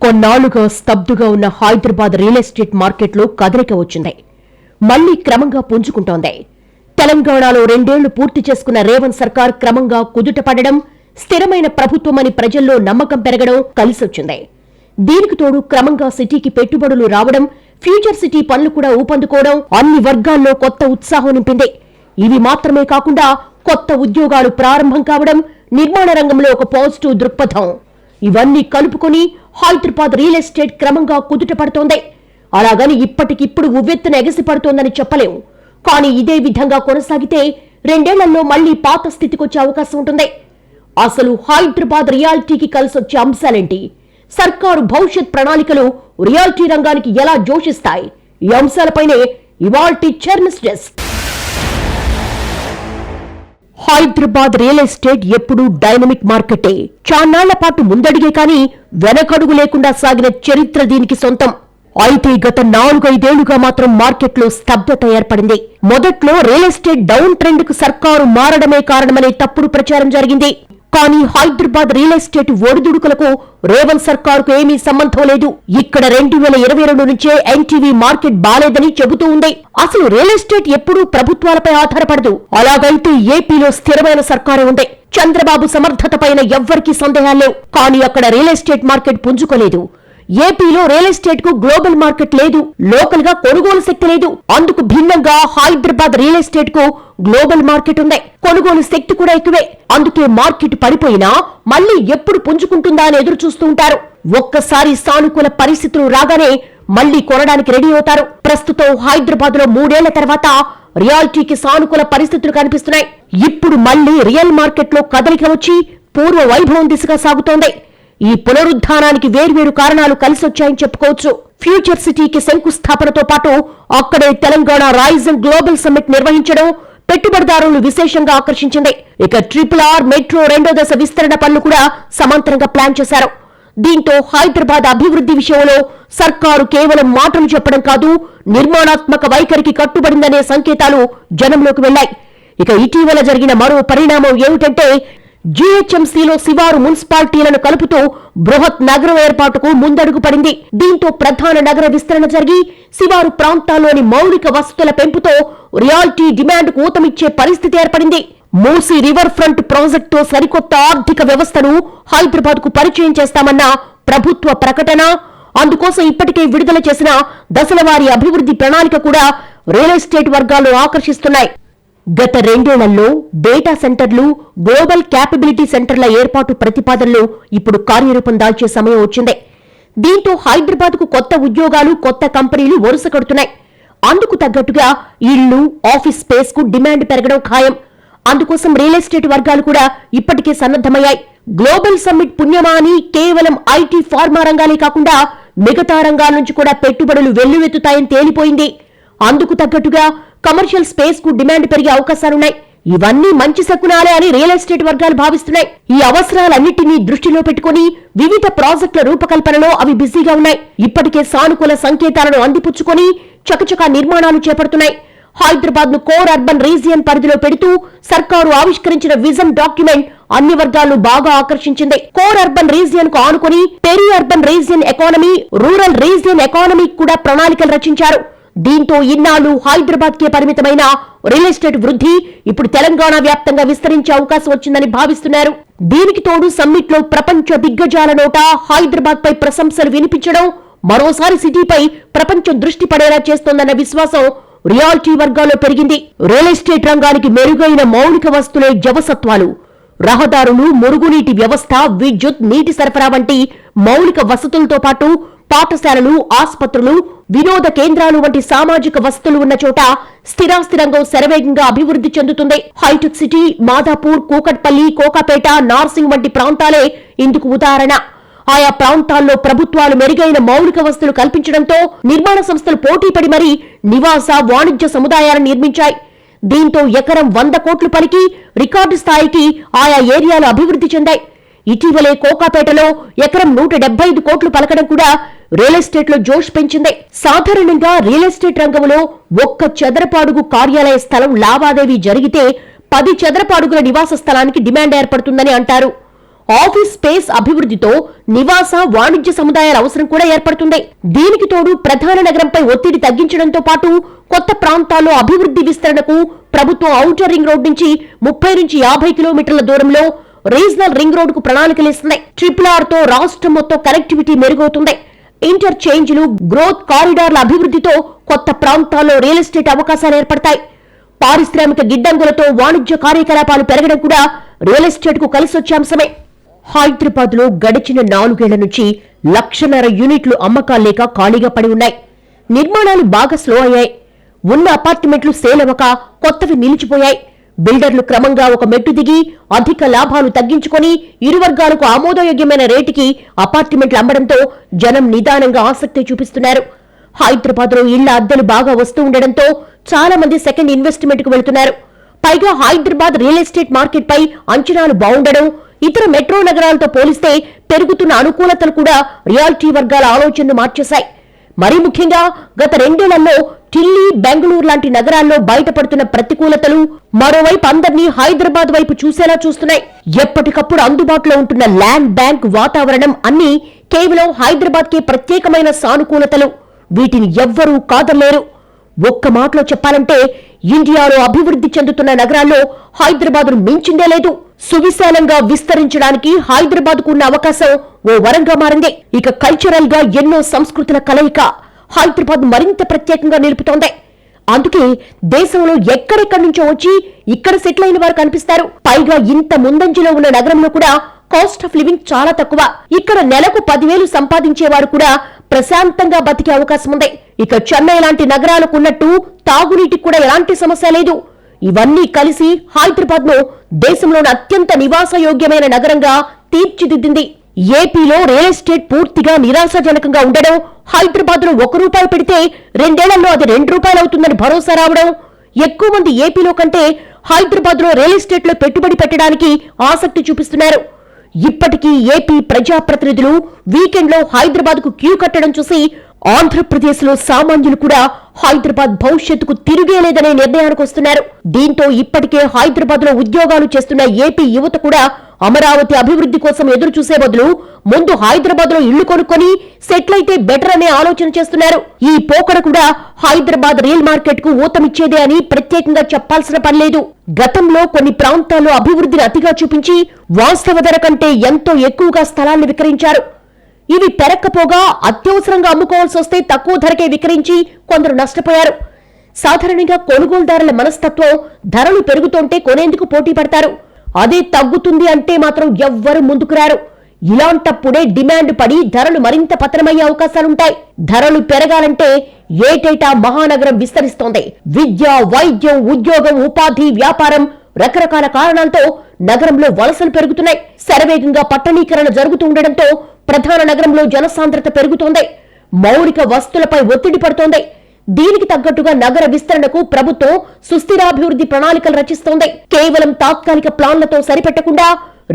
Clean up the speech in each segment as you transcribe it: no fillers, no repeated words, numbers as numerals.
కొన్నాళ్లుగా స్తబ్దుగా ఉన్న Hyderabad real estate మార్కెట్లో కదలిక వచ్చింది. మళ్లీ క్రమంగా పుంజుకుంటోంది. తెలంగాణలో 2 ఏళ్లు పూర్తి చేసుకున్న రేవంత్ సర్కార్ క్రమంగా కుదుటపడడం, స్థిరమైన ప్రభుత్వమని ప్రజల్లో నమ్మకం పెరగడం కలిసొచ్చింది. దీనికి తోడు క్రమంగా సిటీకి పెట్టుబడులు రావడం, ఫ్యూచర్ సిటీ పనులు కూడా ఊపందుకోవడం అన్ని వర్గాల్లో కొత్త ఉత్సాహం నింపింది. ఇవి మాత్రమే కాకుండా కొత్త ఉద్యోగాలు ప్రారంభం కావడం, నిర్మాణ రంగంలో ఒక పాజిటివ్ దృక్పథం, ఇవన్నీ కలుపుకొని హైదరాబాద్ రియల్ ఎస్టేట్ క్రమంగా కుదుటపడుతోంది. అలాగని ఇప్పటికిప్పుడు ఉవ్వెత్తున ఎగసిపడుతోందని చెప్పలేం. కానీ ఇదే విధంగా కొనసాగితే 2 ఏళ్లలో మళ్లీ పాత స్థితికొచ్చే అవకాశం ఉంటుంది. అసలు హైదరాబాద్ రియాలిటీకి కలిసొచ్చే అంశాలేంటి? సర్కారు భవిష్యత్ ప్రణాళికలు రియాలిటీ రంగానికి ఎలా జోషిస్తాయి? ఈ అంశాలపైనే ఇవాల్టి చర్నస్ డెస్క్. హైదరాబాద్ రియల్ ఎస్టేట్ ఎప్పుడూ డైనమిక్ మార్కెటే. చాన్నాళ్ల పాటు ముందడిగే కానీ వెనకడుగు లేకుండా సాగిన చరిత్ర దీనికి సొంతం. అయితే గత 4-5 ఏళ్లుగా మాత్రం మార్కెట్లో స్తబ్దత ఏర్పడింది. మొదట్లో రియల్ ఎస్టేట్ డౌన్ ట్రెండ్ కు సర్కారు మారడమే కారణమనే తప్పుడు ప్రచారం జరిగింది. కానీ హైదరాబాద్ రియల్ ఎస్టేట్ ఒడిదుడుకులకు రేవంత్ సర్కారుకు ఏమీ సంబంధం లేదు. ఇక్కడ 2022 నుంచే ఎన్టీవీ మార్కెట్ బాలేదని చెబుతూ ఉంది. అసలు రియల్ ఎస్టేట్ ఎప్పుడూ ప్రభుత్వాలపై ఆధారపడదు. అలాగైతే ఏపీలో స్థిరమైన సర్కారు ఉంది. చంద్రబాబు సమర్థత పైన ఎవ్వరికీ సందేహాలు లేవు. కానీ అక్కడ రియల్ ఎస్టేట్ మార్కెట్ పుంజుకోలేదు. ఏపీలో రియల్ ఎస్టేట్ కు గ్లోబల్ మార్కెట్ లేదు. లోకల్ గా కొనుగోలు శక్తి లేదు. అందుకు భిన్నంగా హైదరాబాద్ రియల్ ఎస్టేట్ కు గ్లోబల్ మార్కెట్ ఉంది. కొనుగోలు శక్తి కూడా ఎక్కువే. అందుకే మార్కెట్ పడిపోయినా మళ్లీ ఎప్పుడు పుంజుకుంటుందా అని ఎదురు చూస్తూ ఉంటారు. ఒక్కసారి సానుకూల పరిస్థితులు రాగానే మళ్లీ కొనడానికి రెడీ అవుతారు. ప్రస్తుతం హైదరాబాద్ లో 3 ఏళ్ల తర్వాత రియాలిటీకి సానుకూల పరిస్థితులు కనిపిస్తున్నాయి. ఇప్పుడు మళ్లీ రియల్ మార్కెట్ లో కదలిక వచ్చి పూర్వ వైభవం దిశగా సాగుతోంది. ఈ పునరుద్ధానానికి వేర్వేరు కారణాలు కలిసొచ్చాయని చెప్పుకోవచ్చు. ఫ్యూచర్ సిటీకి శంకుస్థాపనతో పాటు అక్కడే Telangana rise and global summit నిర్వహించడం పెట్టుబడిదారులను విశేషంగా ఆకర్షించింది. ఇక RRR మెట్రో 2వ దశ విస్తరణ పనులు కూడా సమాంతరంగా ప్లాన్ చేశారు. దీంతో హైదరాబాద్ అభివృద్ధి విషయంలో సర్కారు కేవలం మాటలు చెప్పడం కాదు, నిర్మాణాత్మక వైఖరికి కట్టుబడిందనే సంకేతాలు జనంలోకి వెళ్లాయి. ఇక ఇటీవల జరిగిన మరో పరిణామం ఏమిటంటే జీహెచ్ఎంసీలో శివారు మున్సిపాలిటీలను కలుపుతూ బృహత్ నగరం ఏర్పాటుకు ముందడుగు పడింది. దీంతో ప్రధాన నగర విస్తరణ జరిగి శివారు ప్రాంతాల్లోని మౌలిక వసతుల పెంపుతో రియాలిటీ డిమాండ్ కు ఊతమిచ్చే పరిస్థితి ఏర్పడింది. మూసీ రివర్ ఫ్రంట్ ప్రాజెక్టుతో సరికొత్త ఆర్థిక వ్యవస్థను హైదరాబాద్ కు పరిచయం చేస్తామన్న ప్రభుత్వ ప్రకటన, అందుకోసం ఇప్పటికే విడుదల చేసిన దశలవారీ అభివృద్ధి ప్రణాళిక కూడా రియల్ ఎస్టేట్ వర్గాల్లో ఆకర్షిస్తున్నాయి. గత 2 ఏళ్లలో డేటా సెంటర్లు, గ్లోబల్ క్యాపబిలిటీ సెంటర్ల ఏర్పాటు ప్రతిపాదనలు ఇప్పుడు కార్యరూపం దాల్చే సమయం వచ్చింది. దీంతో హైదరాబాద్ కు కొత్త ఉద్యోగాలు, కొత్త కంపెనీలు వరుస కడుతున్నాయి. అందుకు తగ్గట్టుగా ఇళ్లు, ఆఫీస్ స్పేస్ కు డిమాండ్ పెరగడం ఖాయం. అందుకోసం రియల్ ఎస్టేట్ వర్గాలు కూడా ఇప్పటికే సన్నద్దమయ్యాయి. గ్లోబల్ సమ్మిట్ పుణ్యమా అని కేవలం ఐటీ, ఫార్మా రంగాలే కాకుండా మిగతా రంగాల నుంచి కూడా పెట్టుబడులు వెల్లువెత్తుతాయని తేలిపోయింది. అందుకు తగ్గట్టుగా కమర్షియల్ స్పేస్ కు డిమాండ్ పెరిగే అవకాశాలున్నాయి. ఇవన్నీ మంచి శకునాలే అని రియల్ ఎస్టేట్ వర్గాలు భావిస్తున్నాయి. ఈ అవసరాలన్నింటినీ దృష్టిలో పెట్టుకుని వివిధ ప్రాజెక్టుల రూపకల్పనలో అవి బిజీగా ఉన్నాయి. ఇప్పటికే సానుకూల సంకేతాలను అందిపుచ్చుకొని చకచకా నిర్మాణాలు చేపడుతున్నాయి. హైదరాబాద్ ను కోర్ అర్బన్ రీజియన్ పరిధిలో పెడుతూ సర్కారు ఆవిష్కరించిన విజన్ డాక్యుమెంట్ అన్ని వర్గాలను బాగా ఆకర్షించింది. కోర్ అర్బన్ రీజియన్ కు ఆనుకుని peri urban region economy, rural region economy కూడా ప్రణాళికలు రచించారు. దీంతో ఇన్నాళ్లు హైదరాబాద్ కే పరిమితమైన రియల్ ఎస్టేట్ వృద్ధి ఇప్పుడు తెలంగాణ వ్యాప్తంగా విస్తరించే అవకాశం వచ్చిందని భావిస్తున్నారు. దీనికి తోడు సమ్మిట్ లో ప్రపంచ దిగ్గజాల నోట హైదరాబాద్ పై ప్రశంసలు వినిపించడం మరోసారి సిటీపై ప్రపంచం దృష్టి పడేలా చేస్తోందన్న విశ్వాసం రియాలిటీ వర్గాల్లో పెరిగింది. రియల్ ఎస్టేట్ రంగానికి మెరుగైన మౌలిక వస్తువులే జవసత్వాలు. రహదారులు, మురుగునీటి వ్యవస్థ, విద్యుత్, నీటి సరఫరా వంటి మౌలిక వసతులతో పాటు పాఠశాలలు, ఆస్పత్రులు, వినోద కేంద్రాలు వంటి సామాజిక వసతులు ఉన్న చోట స్థిరాస్తి రంగం శరవేగంగా అభివృద్ధి చెందుతుంది. హైటెక్ సిటీ, మాదాపూర్, కూకట్పల్లి, కోకాపేట, నార్సింగ్ వంటి ప్రాంతాలే ఇందుకు ఉదాహరణ. ఆయా ప్రాంతాల్లో ప్రభుత్వాలు మెరుగైన మౌలిక వసతులు కల్పించడంతో నిర్మాణ సంస్థలు పోటీపడి మరీ నివాస, వాణిజ్య సముదాయాలను నిర్మించాయి. దీంతో ఎకరం 100 కోట్లు పలికి రికార్డు స్థాయికి ఆయా ఏరియాలు అభివృద్ధి చెందాయి. ఇటీవలే కోకాపేటలో ఎకరం 175 కోట్లు పలకడం కూడా రియల్ ఎస్టేట్ లో జోష్ పెంచింది. సాధారణంగా రియల్ ఎస్టేట్ రంగంలో 1 చదరపు అడుగు కార్యాలయ స్థలం లావాదేవీ జరిగితే 10 చదరపు అడుగుల నివాస స్థలానికి డిమాండ్ ఏర్పడుతుందని అంటారు. ఆఫీస్ స్పేస్ అభివృద్ధితో నివాస వాణిజ్య సముదాయాల అవసరం కూడా ఏర్పడుతుంది. దీనికి తోడు ప్రధాన నగరంపై ఒత్తిడి తగ్గించడంతో పాటు కొత్త ప్రాంతాల్లో అభివృద్ధి విస్తరణకు ప్రభుత్వం ఔటర్ రింగ్ రోడ్ నుంచి 30 నుంచి 50 కిలోమీటర్ల దూరంలో రీజనల్ రింగ్ రోడ్ కు ప్రణాళికలేస్తుంది. RRR తో రాష్ట్రం మొత్తం కనెక్టివిటీ మెరుగవుతుంది. ఇంటర్చేంజ్లు, గ్రోత్ కారిడార్ల అభివృద్ధితో కొత్త ప్రాంతాల్లో రియల్ ఎస్టేట్ అవకాశాలు ఏర్పడతాయి. పారిశ్రామిక గిడ్డంగులతో వాణిజ్య కార్యకలాపాలు పెరగడం కూడా రియల్ ఎస్టేట్ కు కలిసొచ్చే అంశమే. హైదరాబాద్ లో గడిచిన 4 ఏళ్ల నుంచి 1.5 లక్షల యూనిట్లు అమ్మకాలు లేక ఖాళీగా పడి ఉన్నాయి. నిర్మాణాలు బాగా స్లో అయ్యాయి. ఉన్న అపార్ట్మెంట్లు సేల్ అవ్వక కొత్తవి నిలిచిపోయాయి. బిల్డర్లు క్రమంగా ఒక మెట్టు దిగి అధిక లాభాలు తగ్గించుకొని ఇరు వర్గాలకు ఆమోదయోగ్యమైన రేటుకి అపార్ట్మెంట్లు అమ్మడంతో జనం నిదానంగా ఆసక్తి చూపిస్తున్నారు. హైదరాబాద్ లో ఇళ్ల అద్దెలు బాగా వస్తూ ఉండడంతో చాలా మంది సెకండ్ ఇన్వెస్ట్మెంట్ కు వెళ్తున్నారు. పైగా హైదరాబాద్ రియల్ ఎస్టేట్ మార్కెట్ పై అంచనాలు బాగుండడం, ఇతర మెట్రో నగరాలతో పోలిస్తే పెరుగుతున్న అనుకూలతలు కూడా రియాలిటీ వర్గాల ఆలోచనను మార్చేశాయి. మరీ ముఖ్యంగా గత 2 ఏళ్లలో ఢిల్లీ, బెంగళూరు లాంటి నగరాల్లో బయటపడుతున్న ప్రతికూలతలు మరోవైపు అందరినీ హైదరాబాద్ వైపు చూసేలా చూస్తున్నాయి. ఎప్పటికప్పుడు అందుబాటులో ఉంటున్న ల్యాండ్ బ్యాంక్, వాతావరణం అన్నీ కేవలం హైదరాబాద్ కే ప్రత్యేకమైన సానుకూలతలు. వీటిని ఎవ్వరూ కాదలేరు. ఒక్క మాటలో చెప్పాలంటే ఇండియాలో అభివృద్ధి చెందుతున్న నగరాల్లో హైదరాబాద్ మించిందే లేదు. సువిశాలంగా విస్తరించడానికి హైదరాబాద్ కు ఉన్న అవకాశం ఓ వరంగా మారింది. ఇక కల్చరల్ గా ఎన్నో సంస్కృతుల కలయిక హైదరాబాద్ మరింత ప్రత్యేకంగా నిలుపుతోంది. అందుకే దేశంలో ఎక్కడెక్కడి నుంచో వచ్చి ఇక్కడ సెటిల్ అయిన వారు కనిపిస్తారు. పైగా ఇంత ముందంజలో ఉన్న నగరంలో కూడా కాస్ట్ ఆఫ్ లివింగ్ చాలా తక్కువ. ఇక్కడ నెలకు 10,000 సంపాదించేవారు కూడా ప్రశాంతంగా బతికే అవకాశం ఉంది. ఇక చెన్నై లాంటి నగరాలకు ఉన్నట్టు తాగునీటికి కూడా ఎలాంటి సమస్య లేదు. ఇవన్నీ కలిసి హైదరాబాద్ ను దేశంలోని అత్యంత నివాసయోగ్యమైన నగరంగా తీర్చిదిద్దింది. ఏపీలో రియల్ ఎస్టేట్ పూర్తిగా నిరాశాజనకంగా ఉండడం, హైదరాబాద్ లో ₹1 పెడితే 2 ఏళ్లలో అది ₹2 అవుతుందని భరోసా రావడం, ఎక్కువ మంది ఏపీలో కంటే హైదరాబాద్ లో రియల్ ఎస్టేట్ లో పెట్టుబడి పెట్టడానికి ఆసక్తి చూపిస్తున్నారు. ఇప్పటికీ ఏపీ ప్రజాప్రతినిధులు వీకెండ్ లో హైదరాబాద్ కు క్యూ కట్టడం చూసి ఆంధ్రప్రదేశ్ లో సామాన్యులు కూడా హైదరాబాద్ భవిష్యత్తుకు తిరిగేలేదనే నిర్ణయానికి వస్తున్నారు. దీంతో ఇప్పటికే హైదరాబాద్ లో ఉద్యోగాలు చేస్తున్న ఏపీ యువత కూడా అమరావతి అభివృద్ధి కోసం ఎదురు చూసే బదులు ముందు హైదరాబాద్ లో ఇళ్లు కొనుక్కొని సెటిల్ అయితే బెటర్ అనే ఆలోచన చేస్తున్నారు. ఈ పోకడ కూడా హైదరాబాద్ రియల్ మార్కెట్ కు ఊతమిచ్చేదే అని ప్రత్యేకంగా చెప్పాల్సిన పనిలేదు. గతంలో కొన్ని ప్రాంతాల్లో అభివృద్ధిని అతిగా చూపించి వాస్తవ ధర కంటే ఎంతో ఎక్కువగా స్థలాన్ని విక్రయించారు. ఇవి పెరక్కపోగా అత్యవసరంగా అమ్ముకోవాల్సి వస్తే తక్కువ ధరకే విక్రయించి కొందరు నష్టపోయారు. సాధారణంగా కొనుగోలుదారుల మనస్తత్వం ధరలు పెరుగుతుంటే కొనేందుకు పోటీ పడతారు. అదే తగ్గుతుంది అంటే మాత్రం ఎవ్వరు ముందుకు రారు. ఇలాంటప్పుడే డిమాండ్ పడి ధరలు మరింత పతనమయ్యే అవకాశాలుంటాయి. ధరలు పెరగాలంటే ఏటేటా మహానగరం విస్తరిస్తోంది. విద్య, వైద్యం, ఉద్యోగం, ఉపాధి, వ్యాపారం రకరకాల కారణాలతో నగరంలో వలసలు పెరుగుతున్నాయి. శరవేగంగా పట్టణీకరణ జరుగుతూ ఉండడంతో ప్రధాన నగరంలో జనసాంద్రత పెరుగుతోంది. మౌలిక వస్తువులపై ఒత్తిడి పడుతోంది. దీనికి తగ్గట్టుగా నగర విస్తరణకు ప్రభుత్వం సుస్థిరాభివృద్ధి ప్రణాళికలు రచిస్తోంది. కేవలం తాత్కాలిక ప్లాన్లతో సరిపెట్టకుండా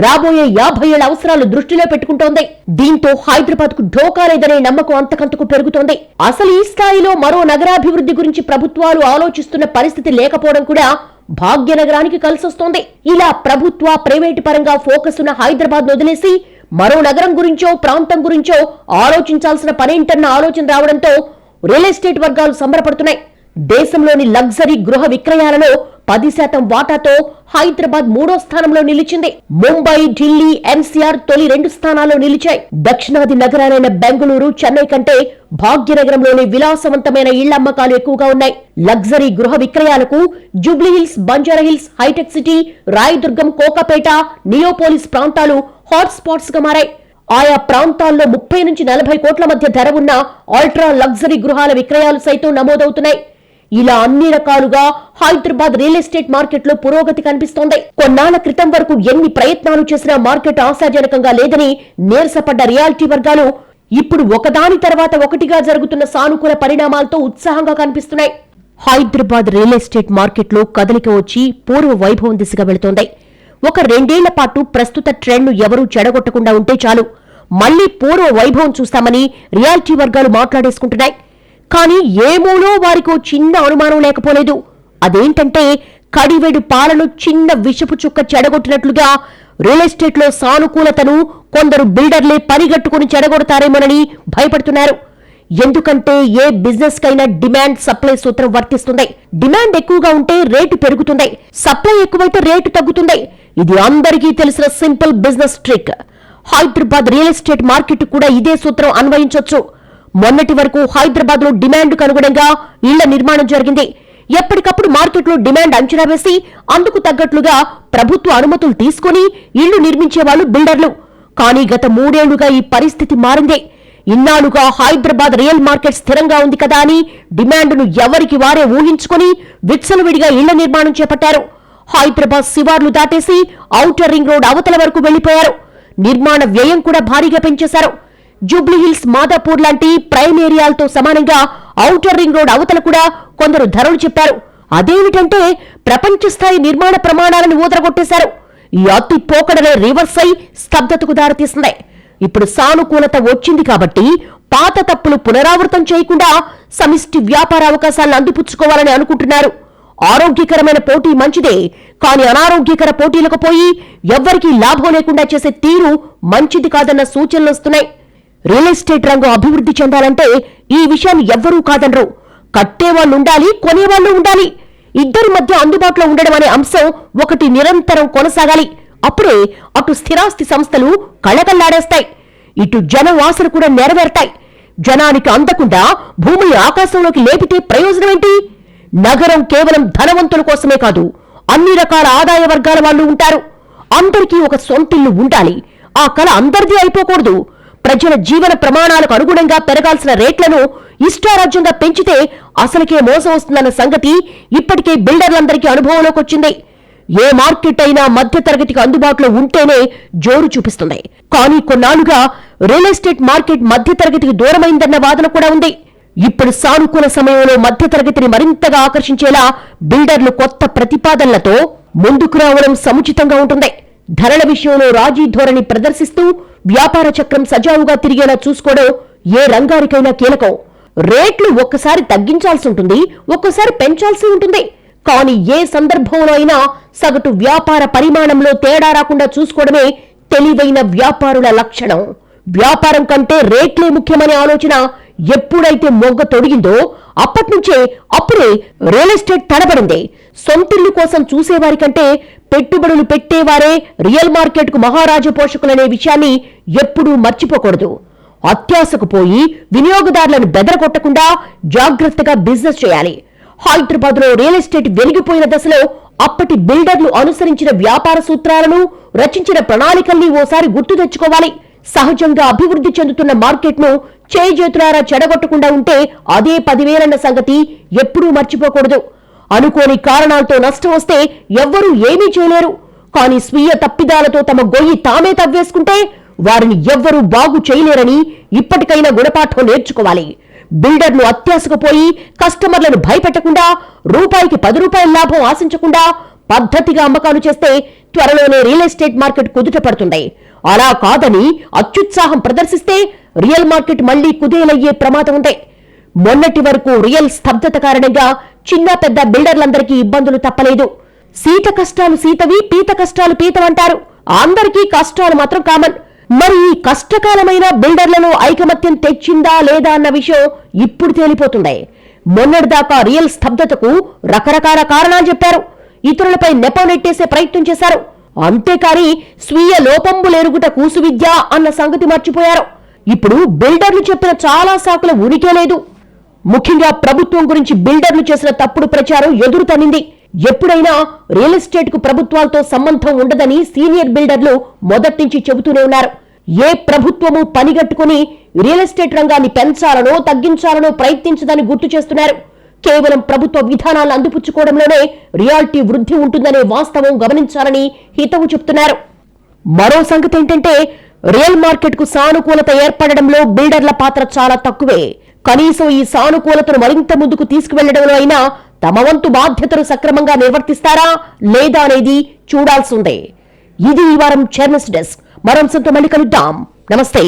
రాబోయే 50 ఏళ్ల అవసరాలు దృష్టిలో పెట్టుకుంటోంది. దీంతో హైదరాబాద్ కు ఢోకా లేదనే నమ్మకం అంతకంతకు పెరుగుతోంది. అసలు ఈ స్థాయిలో మరో నగరాభివృద్ధి గురించి ప్రభుత్వాలు ఆలోచిస్తున్న పరిస్థితి లేకపోవడం కూడా భాగ్యనగరానికి కలిసొస్తోంది. ఇలా ప్రభుత్వ, ప్రైవేటు పరంగా ఫోకస్ ఉన్న హైదరాబాద్ వదిలేసి మరో నగరం గురించో ప్రాంతం గురించో ఆలోచించాల్సిన పనేంటన్న ఆలోచన రావడంతో రియల్ ఎస్టేట్ వర్గాలు సంబరపడుతున్నాయి. దేశంలోని లగ్జరీ గృహ విక్రయాలలో 10% వాటాతో హైదరాబాద్ 3వ స్థానంలో నిలిచింది. ముంబై, ఢిల్లీ, ఎన్సీఆర్ తొలి 2 స్థానాల్లో నిలిచాయి. దక్షిణాది నగరాలైన బెంగళూరు, చెన్నై కంటే భాగ్యనగరంలోని విలాసవంతమైన ఇళ్ల అమ్మకాలు ఎక్కువగా ఉన్నాయి. లగ్జరీ గృహ విక్రయాలకు జూబ్లీహిల్స్, బంజారాహిల్స్, హైటెక్ సిటీ, రాయదుర్గం, కోకాపేట, నియోపోలిస్ ప్రాంతాలు హాట్ స్పాట్స్ గా మారాయి. ఆయా ప్రాంతాల్లో 30 నుంచి 40 కోట్ల మధ్య ధర ఉన్న అల్ట్రా లగ్జరీ గృహాల విక్రయాలు సైతం నమోదవుతున్నాయి. ఇలా అన్ని రకాలుగా హైదరాబాద్ రియల్ ఎస్టేట్ మార్కెట్ లో పురోగతి కనిపిస్తోంది. కొన్నాళ్ల క్రితం వరకు ఎన్ని ప్రయత్నాలు చేసినా మార్కెట్ ఆశాజనకంగా లేదని నీరసపడ్డ రియాలిటీ వర్గాలు ఇప్పుడు ఒకదాని తర్వాత ఒకటిగా జరుగుతున్న సానుకూల పరిణామాలతో ఉత్సాహంగా కనిపిస్తున్నాయి. హైదరాబాద్ రియల్ ఎస్టేట్ మార్కెట్ లో కదలిక వచ్చి పూర్వ వైభవం దిశగా వెళుతోంది. ఒక 2 ఏళ్ల పాటు ప్రస్తుత ట్రెండ్ ను ఎవరూ చెడగొట్టకుండా ఉంటే చాలు, మళ్లీ పూర్వ వైభవం చూస్తామని రియాలిటీ వర్గాలు మాట్లాడేసుకుంటున్నాయి. కానీ ఏమోనో వారికో చిన్న అనుమానం లేకపోలేదు. అదేంటంటే కడివెడు పాలను చిన్న విషపు చుక్క చెడగొట్టినట్లుగా రియల్ ఎస్టేట్ లో సానుకూలతను కొందరు బిల్డర్లే పనిగట్టుకుని చెడగొడతారేమోనని భయపడుతున్నారు. ఎందుకంటే ఏ బిజినెస్ కైనా డిమాండ్ సప్లై సూత్రం వర్తిస్తుంది. డిమాండ్ ఎక్కువగా ఉంటే రేటు పెరుగుతుంది, సప్లై ఎక్కువైతే రేటు తగ్గుతుంది. ఇది అందరికీ తెలిసిన simple business trick. Hyderabad real estate market కూడా ఇదే సూత్రం అన్వయించొచ్చు. మొన్నటి వరకు హైదరాబాద్ లో డిమాండ్ కు అనుగుణంగా ఇళ్ల నిర్మాణం జరిగింది. ఎప్పటికప్పుడు మార్కెట్లో డిమాండ్ అంచనా వేసి అందుకు తగ్గట్లుగా ప్రభుత్వ అనుమతులు తీసుకుని ఇళ్లు నిర్మించేవాళ్లు బిల్డర్లు. కానీ గత 3 ఏళ్లుగా ఈ పరిస్థితి మారింది. ఇన్నాళ్లుగా హైదరాబాద్ రియల్ మార్కెట్ స్థిరంగా ఉంది కదా అని డిమాండ్ను ఎవరికి వారే ఊహించుకుని విచ్చలవిడిగా ఇళ్ల నిర్మాణం చేపట్టారు. హైదరాబాద్ శివార్లు దాటేసి ఔటర్ రింగ్ రోడ్ అవతల వరకు వెళ్లిపోయారు. నిర్మాణ వ్యయం కూడా భారీగా పెంచేశారు. జూబ్లీహిల్స్, మాదాపూర్ లాంటి ప్రైమ్ ఏరియాలతో సమానంగా ఔటర్ రింగ్ రోడ్ అవతల కూడా కొందరు ధరలు చెప్పారు. అదేమిటంటే ప్రపంచ స్థాయి నిర్మాణ ప్రమాణాలను ఊదరగొట్టేశారు. ఈ అతి పోకడలే రివర్స్ అయి స్తబ్దతకు దారితీస్తుంది. ఇప్పుడు సానుకూలత వచ్చింది కాబట్టి పాత తప్పులు పునరావృతం చేయకుండా సమిష్టి వ్యాపార అవకాశాలను అందిపుచ్చుకోవాలని అనుకుంటున్నారు. ఆరోగ్యకరమైన పోటీ మంచిదే, కానీ అనారోగ్యకర పోటీలకు పోయి ఎవ్వరికీ లాభం లేకుండా చేసే తీరు మంచిది కాదన్న సూచనలు వస్తున్నాయి. రియల్ ఎస్టేట్ రంగం అభివృద్ధి చెందాలంటే ఈ విషయాన్ని ఎవ్వరూ కాదనరు. కట్టేవాళ్లు ఉండాలి, కొనేవాళ్లు ఉండాలి. ఇద్దరి మధ్య అందుబాటులో ఉండడం అనే అంశం ఒకటి నిరంతరం కొనసాగాలి. అప్పుడే అటు స్థిరాస్తి సంస్థలు కళకళ్లాడేస్తాయి, ఇటు జనం ఆశలు కూడా నెరవేరుతాయి. జనానికి అందకుండా భూమిని ఆకాశంలోకి లేపితే ప్రయోజనం ఏంటి? నగరం కేవలం ధనవంతుల కోసమే కాదు, అన్ని రకాల ఆదాయ వర్గాల వాళ్ళు ఉంటారు. అందరికీ ఒక సొంతిల్లు ఉండాలి. ఆ కళ అందరిదీ అయిపోకూడదు. ప్రజల జీవన ప్రమాణాలకు అనుగుణంగా పెరగాల్సిన రేట్లను ఇష్టారాజ్యంగా పెంచితే అసలుకే మోసం వస్తుందన్న సంగతి ఇప్పటికే బిల్డర్లందరికీ అనుభవంలోకి వచ్చింది. ఏ మార్కెట్ అయినా మధ్యతరగతికి అందుబాటులో ఉంటేనే జోరు చూపిస్తుంది. కానీ కొన్నాళ్లుగా రియల్ ఎస్టేట్ మార్కెట్ మధ్యతరగతికి దూరమైందన్న వాదన కూడా ఉంది. ఇప్పుడు సానుకూల సమయంలో మధ్యతరగతిని మరింతగా ఆకర్షించేలా బిల్డర్లు కొత్త ప్రతిపాదనలతో ముందుకు రావడం సముచితంగా ఉంటుంది. ధరల విషయంలో రాజీ ధోరణి ప్రదర్శిస్తూ వ్యాపార చక్రం సజావుగా తిరిగేలా చూసుకోవడం ఏ రంగానికైనా కీలకం. రేట్లు ఒక్కసారి తగ్గించాల్సి ఉంటుంది, ఒక్కసారి పెంచాల్సి ఉంటుంది. కానీ ఏ సందర్భంలో అయినా సగటు వ్యాపార పరిమాణంలో తేడా రాకుండా చూసుకోవడమే తెలివైన వ్యాపారుల లక్షణం. వ్యాపారం కంటే రేట్లే ముఖ్యమనే ఆలోచన ఎప్పుడైతే మొగ్గ తొడిగిందో అప్పుడే రియల్ ఎస్టేట్ తడబడింది. సొంతిల్లు కోసం చూసేవారి కంటే పెట్టుబడులు పెట్టేవారే రియల్ మార్కెట్ కు మహారాజు పోషకులనే విషయాన్ని ఎప్పుడూ మర్చిపోకూడదు. అత్యాశకు పోయి వినియోగదారులను బెదరగొట్టకుండా జాగ్రత్తగా బిజినెస్ చేయాలి. హైదరాబాద్ లో రియల్ ఎస్టేట్ వెలిగిపోయిన దశలో అప్పటి బిల్డర్లు అనుసరించిన వ్యాపార సూత్రాలను, రచించిన ప్రణాళికల్ని ఓసారి గుర్తు తెచ్చుకోవాలి. సహజంగా అభివృద్ధి చెందుతున్న మార్కెట్ ను చేజేతులారా చెడగొట్టకుండా ఉంటే అదే 10,000 సంగతి ఎప్పుడూ మర్చిపోకూడదు. అనుకోని కారణాలతో నష్టం వస్తే ఎవ్వరూ ఏమీ చేయలేరు. కానీ స్వీయ తప్పిదాలతో తమ గొయ్యి తామే తవ్వేసుకుంటే వారిని ఎవ్వరూ బాగు చేయలేరని ఇప్పటికైనా గుణపాఠం నేర్చుకోవాలి. బిల్డర్లు అత్యాశకు పోయి కస్టమర్లను భయపెట్టకుండా, రూపాయికి 10 రూపాయల లాభం ఆశించకుండా పద్ధతిగా అమ్మకాలు చేస్తే త్వరలోనే రియల్ ఎస్టేట్ మార్కెట్ కుదుట పడుతుంది. అలా కాదని అత్యుత్సాహం ప్రదర్శిస్తే రియల్ మార్కెట్ మళ్లీ కుదేలయ్యే ప్రమాదం ఉంది. మొన్నటి వరకు రియల్ స్తబ్దత కారణంగా చిన్న పెద్ద బిల్డర్లందరికీ ఇబ్బందులు తప్పలేదు. సీత కష్టాలు సీతవి, పీత కష్టాలు పీతవంటారు. అందరికీ కష్టాలు మాత్రం కామన్. మరి ఈ కష్టకాలమైన బిల్డర్లలో ఐకమత్యం తెచ్చిందా లేదా అన్న విషయం ఇప్పుడు తేలిపోతుంది. మొన్నటిదాకా రియల్ స్తబ్దతకు రకరకాల కారణాలు చెప్పారు, ఇతరులపై నెపం నెట్టేసే ప్రయత్నం చేశారు. అంతేకాని స్వీయ లోపంబులెరుగుట కూసువిద్య అన్న సంగతి మర్చిపోయారు. ఇప్పుడు బిల్డర్లు చెప్పిన చాలా సాకుల ఉనికే లేదు. ముఖ్యంగా ప్రభుత్వం గురించి బిల్డర్లు చేసిన తప్పుడు ప్రచారం ఎదురు తన్నింది. ఎప్పుడైనా రియల్ ఎస్టేట్ కు ప్రభుత్వాలతో సంబంధం ఉండదని సీనియర్ బిల్డర్లు మొదటి నుంచి చెబుతూనే ఉన్నారు. ఏ ప్రభుత్వము పనిగట్టుకుని రియల్ ఎస్టేట్ రంగాన్ని పెంచాలనో తగ్గించాలనో ప్రయత్నించదని గుర్తు చేస్తున్నారు. కేవలం ప్రభుత్వ విధానాలను అందిపుచ్చుకోవడంలోనే రియాలిటీ వృద్ధి ఉంటుందనే వాస్తవం గమనించాలని హితవు చెప్తున్నారు. మరో సంగతి ఏంటంటే రియల్ మార్కెట్ కు సానుకూలత ఏర్పడడంలో బిల్డర్ల పాత్ర చాలా తక్కువే. కనీసం ఈ సానుకూలతను మరింత ముందుకు తీసుకువెళ్లడంలో అయినా తమ వంతు బాధ్యతలు సక్రమంగా నిర్వర్తిస్తారా లేదా అనేది చూడాల్సిందే. ఇది ఈ వారం చైర్మన్స్ డెస్క్. మరో అంశంతో మళ్ళీ కలుద్దాం. నమస్తే.